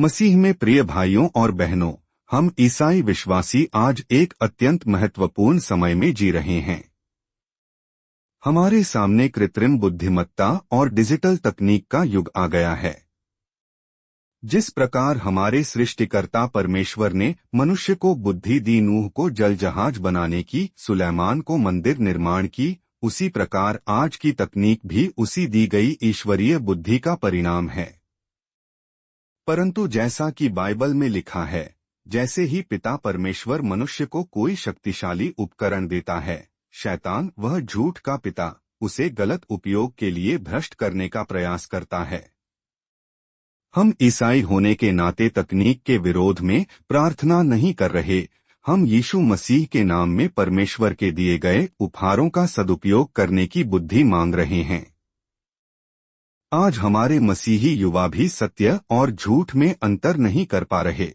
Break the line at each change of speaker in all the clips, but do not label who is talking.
मसीह में प्रिय भाइयों और बहनों, हम ईसाई विश्वासी आज एक अत्यंत महत्वपूर्ण समय में जी रहे हैं। हमारे सामने कृत्रिम बुद्धिमत्ता और डिजिटल तकनीक का युग आ गया है। जिस प्रकार हमारे सृष्टिकर्ता परमेश्वर ने मनुष्य को बुद्धि दी, नूह को जल जहाज बनाने की, सुलैमान को मंदिर निर्माण की, उसी प्रकार आज की तकनीक भी उसी दी गई ईश्वरीय बुद्धि का परिणाम है। परंतु जैसा कि बाइबल में लिखा है, जैसे ही पिता परमेश्वर मनुष्य को कोई शक्तिशाली उपकरण देता है, शैतान, वह झूठ का पिता, उसे गलत उपयोग के लिए भ्रष्ट करने का प्रयास करता है। हम ईसाई होने के नाते तकनीक के विरोध में प्रार्थना नहीं कर रहे, हम यीशु मसीह के नाम में परमेश्वर के दिए गए उपहारों का सदुपयोग करने की बुद्धि मांग रहे हैं। आज हमारे मसीही युवा भी सत्य और झूठ में अंतर नहीं कर पा रहे।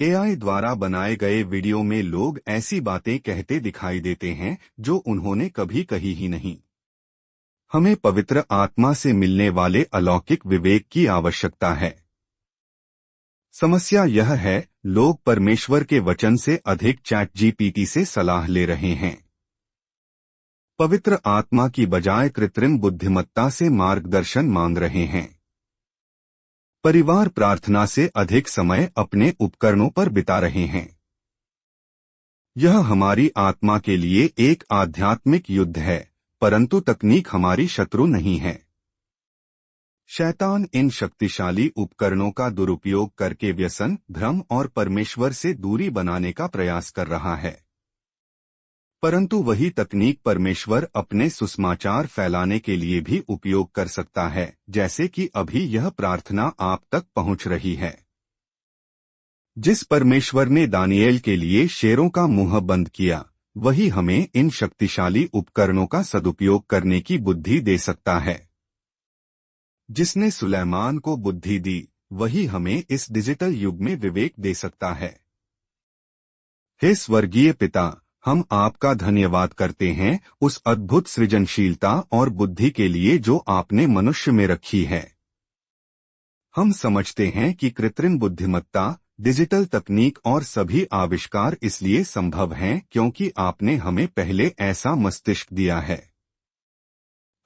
एआई द्वारा बनाए गए वीडियो में लोग ऐसी बातें कहते दिखाई देते हैं जो उन्होंने कभी कही ही नहीं। हमें पवित्र आत्मा से मिलने वाले अलौकिक विवेक की आवश्यकता है। समस्या यह है, लोग परमेश्वर के वचन से अधिक चैट जीपीटी से सलाह ले रहे हैं। पवित्र आत्मा की बजाय कृत्रिम बुद्धिमत्ता से मार्गदर्शन मांग रहे हैं। परिवार प्रार्थना से अधिक समय अपने उपकरणों पर बिता रहे हैं। यह हमारी आत्मा के लिए एक आध्यात्मिक युद्ध है, परंतु तकनीक हमारी शत्रु नहीं है। शैतान इन शक्तिशाली उपकरणों का दुरुपयोग करके व्यसन, भ्रम और परमेश्वर से दूरी बनाने का प्रयास कर रहा है। परंतु वही तकनीक परमेश्वर अपने सुसमाचार फैलाने के लिए भी उपयोग कर सकता है, जैसे कि अभी यह प्रार्थना आप तक पहुंच रही है। जिस परमेश्वर ने दानिएल के लिए शेरों का मुंह बंद किया, वही हमें इन शक्तिशाली उपकरणों का सदुपयोग करने की बुद्धि दे सकता है। जिसने सुलैमान को बुद्धि दी, वही हमें इस डिजिटल युग में विवेक दे सकता है। हे स्वर्गीय पिता, हम आपका धन्यवाद करते हैं उस अद्भुत सृजनशीलता और बुद्धि के लिए जो आपने मनुष्य में रखी है। हम समझते हैं कि कृत्रिम बुद्धिमत्ता, डिजिटल तकनीक और सभी आविष्कार इसलिए संभव हैं क्योंकि आपने हमें पहले ऐसा मस्तिष्क दिया है।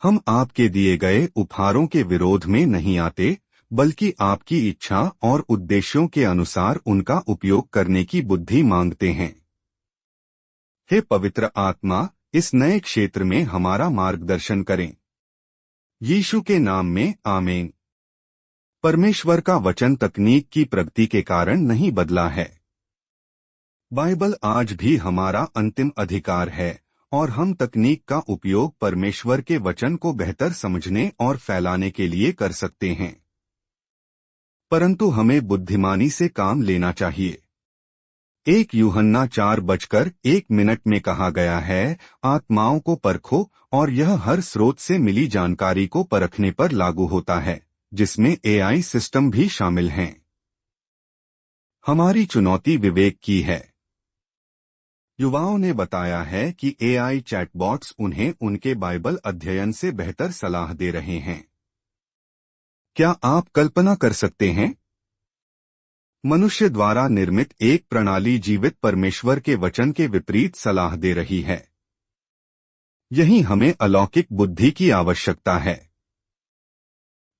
हम आपके दिए गए उपहारों के विरोध में नहीं आते, बल्कि आपकी इच्छा और उद्देश्यों के अनुसार उनका उपयोग करने की बुद्धि मांगते हैं। हे पवित्र आत्मा, इस नए क्षेत्र में हमारा मार्गदर्शन करें। यीशु के नाम में आमीन। परमेश्वर का वचन तकनीक की प्रगति के कारण नहीं बदला है। बाइबल आज भी हमारा अंतिम अधिकार है और हम तकनीक का उपयोग परमेश्वर के वचन को बेहतर समझने और फैलाने के लिए कर सकते हैं। परंतु हमें बुद्धिमानी से काम लेना चाहिए। 1 यूहन्ना 4:1 में कहा गया है, आत्माओं को परखो, और यह हर स्रोत से मिली जानकारी को परखने पर लागू होता है, जिसमें एआई सिस्टम भी शामिल हैं। हमारी चुनौती विवेक की है। युवाओं ने बताया है कि एआई चैटबॉट्स उन्हें उनके बाइबल अध्ययन से बेहतर सलाह दे रहे हैं। क्या आप कल्पना कर सकते हैं? मनुष्य द्वारा निर्मित एक प्रणाली जीवित परमेश्वर के वचन के विपरीत सलाह दे रही है। यही हमें अलौकिक बुद्धि की आवश्यकता है।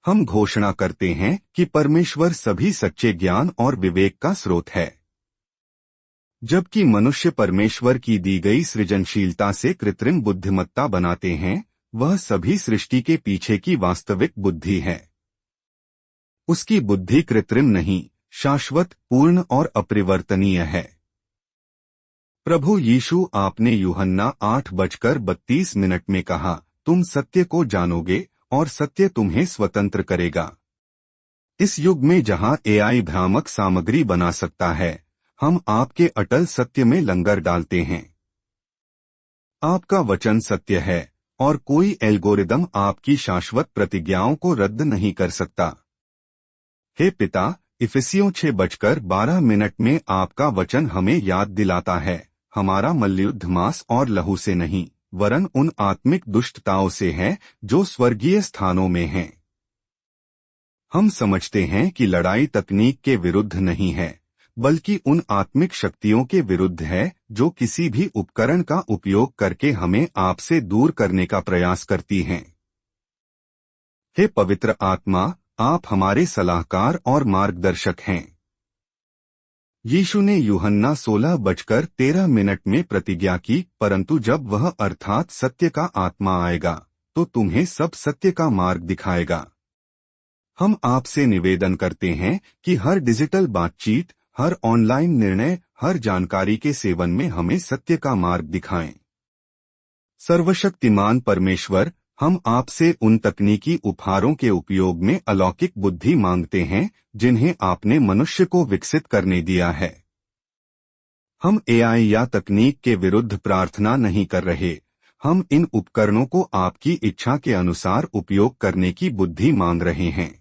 हम घोषणा करते हैं कि परमेश्वर सभी सच्चे ज्ञान और विवेक का स्रोत है, जबकि मनुष्य परमेश्वर की दी गई सृजनशीलता से कृत्रिम बुद्धिमत्ता बनाते हैं। वह सभी सृष्टि के पीछे की वास्तविक बुद्धि है। उसकी बुद्धि कृत्रिम नहीं, शाश्वत, पूर्ण और अपरिवर्तनीय है। प्रभु यीशु, आपने यूहन्ना 8:32 में कहा, तुम सत्य को जानोगे और सत्य तुम्हें स्वतंत्र करेगा। इस युग में जहां एआई भ्रामक सामग्री बना सकता है, हम आपके अटल सत्य में लंगर डालते हैं। आपका वचन सत्य है और कोई एल्गोरिदम आपकी शाश्वत प्रतिज्ञाओं को रद्द नहीं कर सकता। हे पिता, इफिसियों 6:12 में आपका वचन हमें याद दिलाता है, हमारा मल्लयुद्ध मांस और लहू से नहीं, वरन उन आत्मिक दुष्टताओं से है जो स्वर्गीय स्थानों में हैं। हम समझते हैं कि लड़ाई तकनीक के विरुद्ध नहीं है, बल्कि उन आत्मिक शक्तियों के विरुद्ध है जो किसी भी उपकरण का उपयोग करके हमें आपसे दूर करने का प्रयास करती हैं। हे पवित्र आत्मा, आप हमारे सलाहकार और मार्गदर्शक हैं। यीशु ने यूहन्ना 16:13 में प्रतिज्ञा की, परंतु जब वह अर्थात सत्य का आत्मा आएगा तो तुम्हें सब सत्य का मार्ग दिखाएगा। हम आपसे निवेदन करते हैं कि हर डिजिटल बातचीत, हर ऑनलाइन निर्णय, हर जानकारी के सेवन में हमें सत्य का मार्ग दिखाएं। सर्वशक्तिमान परमेश्वर, हम आपसे उन तकनीकी उपहारों के उपयोग में अलौकिक बुद्धि मांगते हैं जिन्हें आपने मनुष्य को विकसित करने दिया है। हम एआई या तकनीक के विरुद्ध प्रार्थना नहीं कर रहे, हम इन उपकरणों को आपकी इच्छा के अनुसार उपयोग करने की बुद्धि मांग रहे हैं।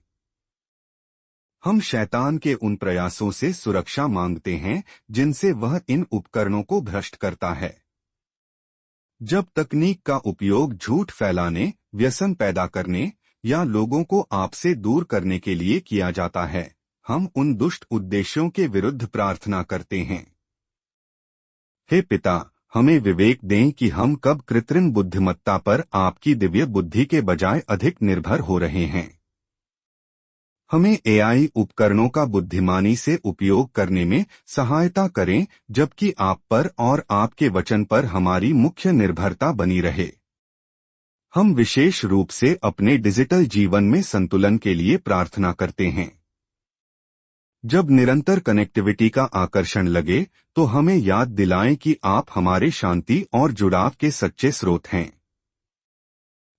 हम शैतान के उन प्रयासों से सुरक्षा मांगते हैं जिनसे वह इन उपकरणों को भ्रष्ट करता है। जब तकनीक का उपयोग झूठ फैलाने, व्यसन पैदा करने या लोगों को आपसे दूर करने के लिए किया जाता है, हम उन दुष्ट उद्देश्यों के विरुद्ध प्रार्थना करते हैं। हे पिता, हमें विवेक दें कि हम कब कृत्रिम बुद्धिमत्ता पर आपकी दिव्य बुद्धि के बजाय अधिक निर्भर हो रहे हैं। हमें एआई उपकरणों का बुद्धिमानी से उपयोग करने में सहायता करें, जबकि आप पर और आपके वचन पर हमारी मुख्य निर्भरता बनी रहे। हम विशेष रूप से अपने डिजिटल जीवन में संतुलन के लिए प्रार्थना करते हैं। जब निरंतर कनेक्टिविटी का आकर्षण लगे तो हमें याद दिलाएं कि आप हमारे शांति और जुड़ाव के सच्चे स्रोत हैं।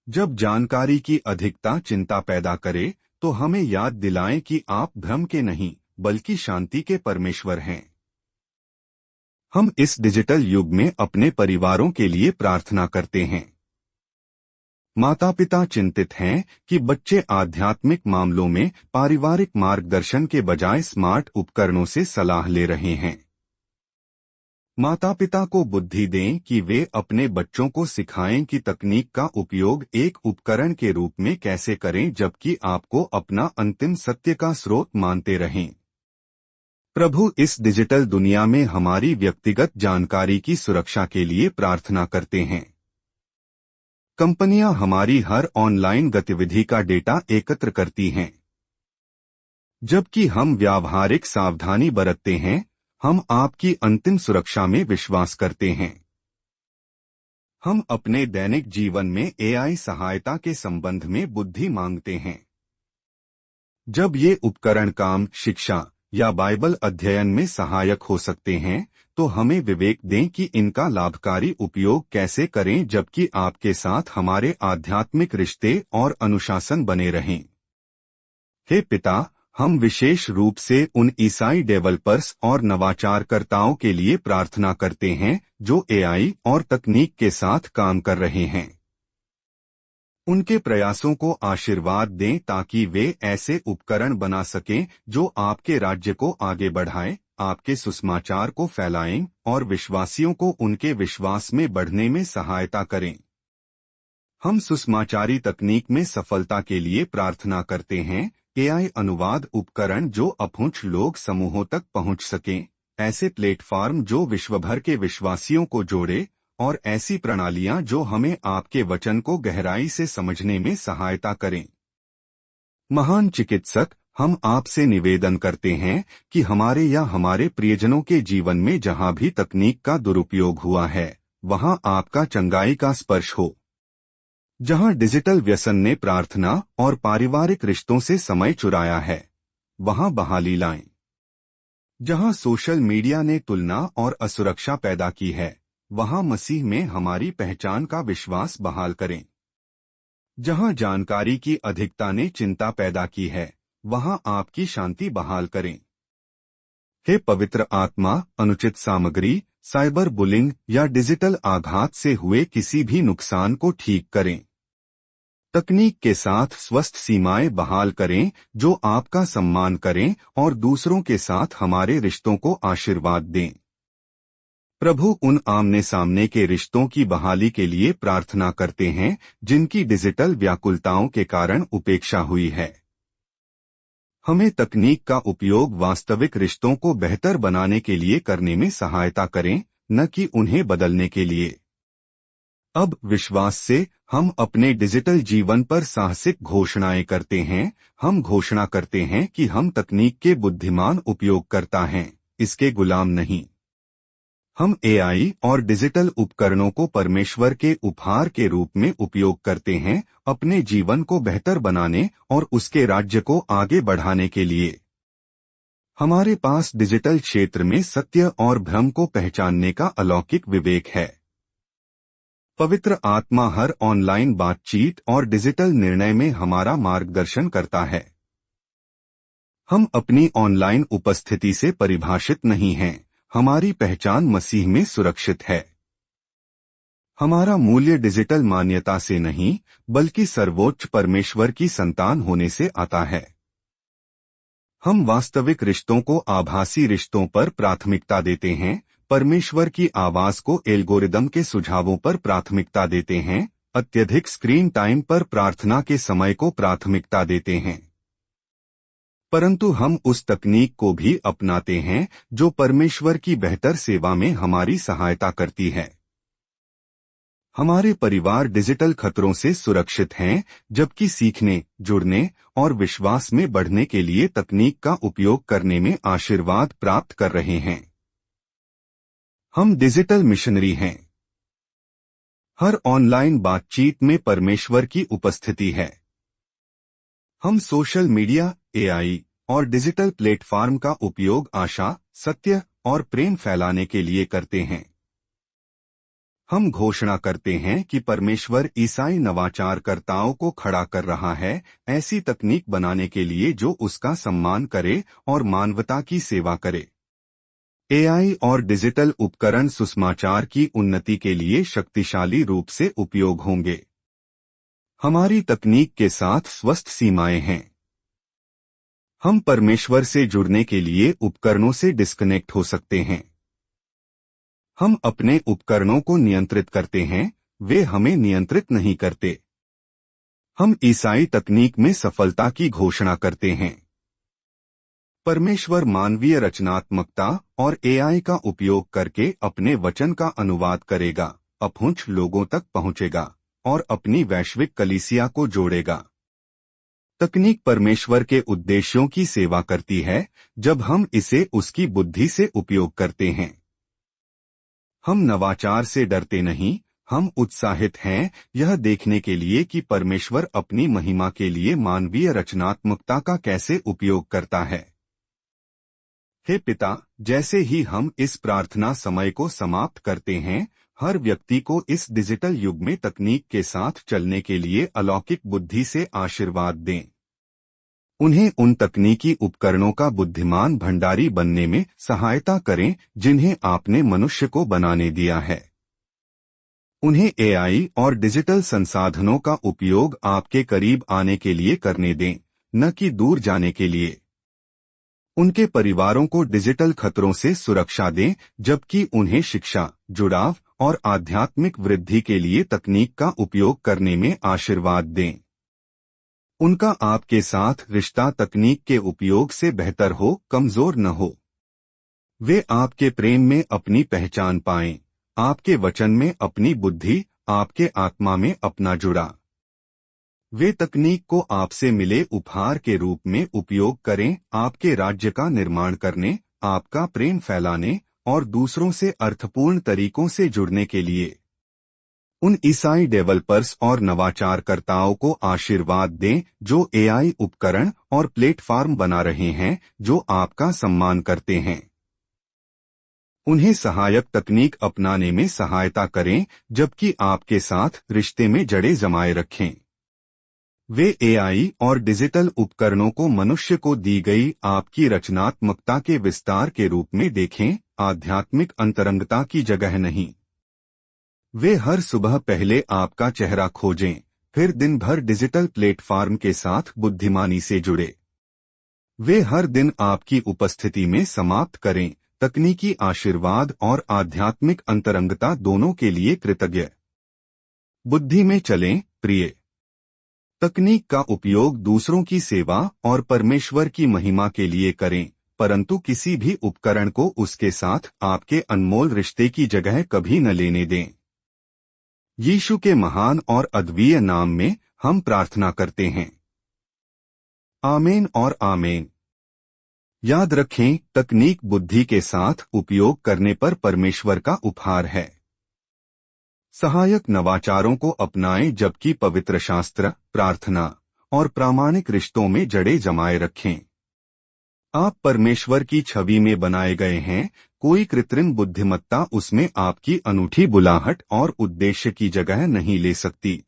जब जानकारी की अधिकता चिंता पैदा करे तो हमें याद दिलाएं कि आप भ्रम के नहीं बल्कि शांति के परमेश्वर हैं। हम इस डिजिटल युग में अपने परिवारों के लिए प्रार्थना करते हैं। माता पिता चिंतित हैं कि बच्चे आध्यात्मिक मामलों में पारिवारिक मार्गदर्शन के बजाय स्मार्ट उपकरणों से सलाह ले रहे हैं। माता पिता को बुद्धि दें कि वे अपने बच्चों को सिखाएं कि तकनीक का उपयोग एक उपकरण के रूप में कैसे करें, जबकि आपको अपना अंतिम सत्य का स्रोत मानते रहें। प्रभु, इस डिजिटल दुनिया में हमारी व्यक्तिगत जानकारी की सुरक्षा के लिए प्रार्थना करते हैं। कंपनियां हमारी हर ऑनलाइन गतिविधि का डेटा एकत्र करती हैं, जबकि हम व्यावहारिक सावधानी बरतते हैं। हम आपकी अंतिम सुरक्षा में विश्वास करते हैं। हम अपने दैनिक जीवन में एआई सहायता के संबंध में बुद्धि मांगते हैं। जब ये उपकरण काम, शिक्षा या बाइबल अध्ययन में सहायक हो सकते हैं, तो हमें विवेक दें कि इनका लाभकारी उपयोग कैसे करें, जबकि आपके साथ हमारे आध्यात्मिक रिश्ते और अनुशासन बने रहें। हे पिता, हम विशेष रूप से उन ईसाई डेवलपर्स और नवाचारकर्ताओं के लिए प्रार्थना करते हैं जो एआई और तकनीक के साथ काम कर रहे हैं। उनके प्रयासों को आशीर्वाद दें ताकि वे ऐसे उपकरण बना सकें जो आपके राज्य को आगे बढ़ाएं, आपके सुसमाचार को फैलाएं और विश्वासियों को उनके विश्वास में बढ़ने में सहायता करें। हम सुसमाचारी तकनीक में सफलता के लिए प्रार्थना करते हैं। एआई अनुवाद उपकरण जो अपहुंच लोग समूहों तक पहुंच सकें, ऐसे प्लेटफॉर्म जो विश्वभर के विश्वासियों को जोड़े, और ऐसी प्रणालियां जो हमें आपके वचन को गहराई से समझने में सहायता करें। महान चिकित्सक, हम आपसे निवेदन करते हैं कि हमारे या हमारे प्रियजनों के जीवन में जहां भी तकनीक का दुरुपयोग हुआ है, वहां आपका चंगाई का स्पर्श हो। जहां डिजिटल व्यसन ने प्रार्थना और पारिवारिक रिश्तों से समय चुराया है, वहां बहाली लाएं। जहां सोशल मीडिया ने तुलना और असुरक्षा पैदा की है, वहां मसीह में हमारी पहचान का विश्वास बहाल करें। जहां जानकारी की अधिकता ने चिंता पैदा की है, वहां आपकी शांति बहाल करें। हे पवित्र आत्मा, अनुचित सामग्री, साइबर बुलिंग या डिजिटल आघात से हुए किसी भी नुकसान को ठीक करें। तकनीक के साथ स्वस्थ सीमाएं बहाल करें जो आपका सम्मान करें और दूसरों के साथ हमारे रिश्तों को आशीर्वाद दें। प्रभु, उन आमने सामने के रिश्तों की बहाली के लिए प्रार्थना करते हैं जिनकी डिजिटल व्याकुलताओं के कारण उपेक्षा हुई है। हमें तकनीक का उपयोग वास्तविक रिश्तों को बेहतर बनाने के लिए करने में सहायता करें, न कि उन्हें बदलने के लिए। अब विश्वास से हम अपने डिजिटल जीवन पर साहसिक घोषणाएं करते हैं। हम घोषणा करते हैं कि हम तकनीक के बुद्धिमान उपयोगकर्ता हैं, इसके गुलाम नहीं। हम एआई और डिजिटल उपकरणों को परमेश्वर के उपहार के रूप में उपयोग करते हैं, अपने जीवन को बेहतर बनाने और उसके राज्य को आगे बढ़ाने के लिए। हमारे पास डिजिटल क्षेत्र में सत्य और भ्रम को पहचानने का अलौकिक विवेक है। पवित्र आत्मा हर ऑनलाइन बातचीत और डिजिटल निर्णय में हमारा मार्गदर्शन करता है। हम अपनी ऑनलाइन उपस्थिति से परिभाषित नहीं हैं, हमारी पहचान मसीह में सुरक्षित है। हमारा मूल्य डिजिटल मान्यता से नहीं, बल्कि सर्वोच्च परमेश्वर की संतान होने से आता है। हम वास्तविक रिश्तों को आभासी रिश्तों पर प्राथमिकता देते हैं, परमेश्वर की आवाज को एल्गोरिदम के सुझावों पर प्राथमिकता देते हैं, अत्यधिक स्क्रीन टाइम पर प्रार्थना के समय को प्राथमिकता देते हैं। परंतु हम उस तकनीक को भी अपनाते हैं जो परमेश्वर की बेहतर सेवा में हमारी सहायता करती है। हमारे परिवार डिजिटल खतरों से सुरक्षित हैं, जबकि सीखने, जुड़ने और विश्वास में बढ़ने के लिए तकनीक का उपयोग करने में आशीर्वाद प्राप्त कर रहे हैं। हम डिजिटल मिशनरी हैं। हर ऑनलाइन बातचीत में परमेश्वर की उपस्थिति है। हम सोशल मीडिया, एआई और डिजिटल प्लेटफॉर्म का उपयोग आशा, सत्य और प्रेम फैलाने के लिए करते हैं। हम घोषणा करते हैं कि परमेश्वर ईसाई नवाचारकर्ताओं को खड़ा कर रहा है, ऐसी तकनीक बनाने के लिए जो उसका सम्मान करे और मानवता की सेवा करे। एआई और डिजिटल उपकरण सुसमाचार की उन्नति के लिए शक्तिशाली रूप से उपयोग होंगे। हमारी तकनीक के साथ स्वस्थ सीमाएं हैं। हम परमेश्वर से जुड़ने के लिए उपकरणों से डिस्कनेक्ट हो सकते हैं। हम अपने उपकरणों को नियंत्रित करते हैं, वे हमें नियंत्रित नहीं करते। हम ईसाई तकनीक में सफलता की घोषणा करते हैं। परमेश्वर मानवीय रचनात्मकता और एआई का उपयोग करके अपने वचन का अनुवाद करेगा, अपहुंच लोगों तक पहुंचेगा और अपनी वैश्विक कलीसिया को जोड़ेगा। तकनीक परमेश्वर के उद्देश्यों की सेवा करती है जब हम इसे उसकी बुद्धि से उपयोग करते हैं। हम नवाचार से डरते नहीं, हम उत्साहित हैं यह देखने के लिए कि परमेश्वर अपनी महिमा के लिए मानवीय रचनात्मकता का कैसे उपयोग करता है। हे पिता, जैसे ही हम इस प्रार्थना समय को समाप्त करते हैं, हर व्यक्ति को इस डिजिटल युग में तकनीक के साथ चलने के लिए अलौकिक बुद्धि से आशीर्वाद दें। उन्हें उन तकनीकी उपकरणों का बुद्धिमान भंडारी बनने में सहायता करें जिन्हें आपने मनुष्य को बनाने दिया है। उन्हें एआई और डिजिटल संसाधनों का उपयोग आपके करीब आने के लिए करने दें, न कि दूर जाने के लिए। उनके परिवारों को डिजिटल खतरों से सुरक्षा दें, जबकि उन्हें शिक्षा, जुड़ाव और आध्यात्मिक वृद्धि के लिए तकनीक का उपयोग करने में आशीर्वाद दें। उनका आपके साथ रिश्ता तकनीक के उपयोग से बेहतर हो, कमजोर न हो। वे आपके प्रेम में अपनी पहचान पाएं, आपके वचन में अपनी बुद्धि, आपके आत्मा में अपना जुड़ा। वे तकनीक को आपसे मिले उपहार के रूप में उपयोग करें, आपके राज्य का निर्माण करने, आपका प्रेम फैलाने और दूसरों से अर्थपूर्ण तरीकों से जुड़ने के लिए। उन ईसाई डेवलपर्स और नवाचारकर्ताओं को आशीर्वाद दें जो एआई उपकरण और प्लेटफॉर्म बना रहे हैं जो आपका सम्मान करते हैं। उन्हें सहायक तकनीक अपनाने में सहायता करें, जबकि आपके साथ रिश्ते में जड़े जमाए रखें। वे एआई और डिजिटल उपकरणों को मनुष्य को दी गई आपकी रचनात्मकता के विस्तार के रूप में देखें, आध्यात्मिक अंतरंगता की जगह नहीं। वे हर सुबह पहले आपका चेहरा खोजें, फिर दिन भर डिजिटल प्लेटफॉर्म के साथ बुद्धिमानी से जुड़े। वे हर दिन आपकी उपस्थिति में समाप्त करें, तकनीकी आशीर्वाद और आध्यात्मिक अंतरंगता दोनों के लिए कृतज्ञ। बुद्धि में चलें, प्रिय। तकनीक का उपयोग दूसरों की सेवा और परमेश्वर की महिमा के लिए करें, परंतु किसी भी उपकरण को उसके साथ आपके अनमोल रिश्ते की जगह कभी न लेने दें। यीशु के महान और अद्वितीय नाम में हम प्रार्थना करते हैं। आमीन और आमीन। याद रखें, तकनीक बुद्धि के साथ उपयोग करने पर परमेश्वर का उपहार है। सहायक नवाचारों को अपनाएं, जबकि पवित्र शास्त्र, प्रार्थना और प्रामाणिक रिश्तों में जड़ें जमाए रखें। आप परमेश्वर की छवि में बनाए गए हैं। कोई कृत्रिम बुद्धिमत्ता उसमें आपकी अनूठी बुलाहट और उद्देश्य की जगह नहीं ले सकती।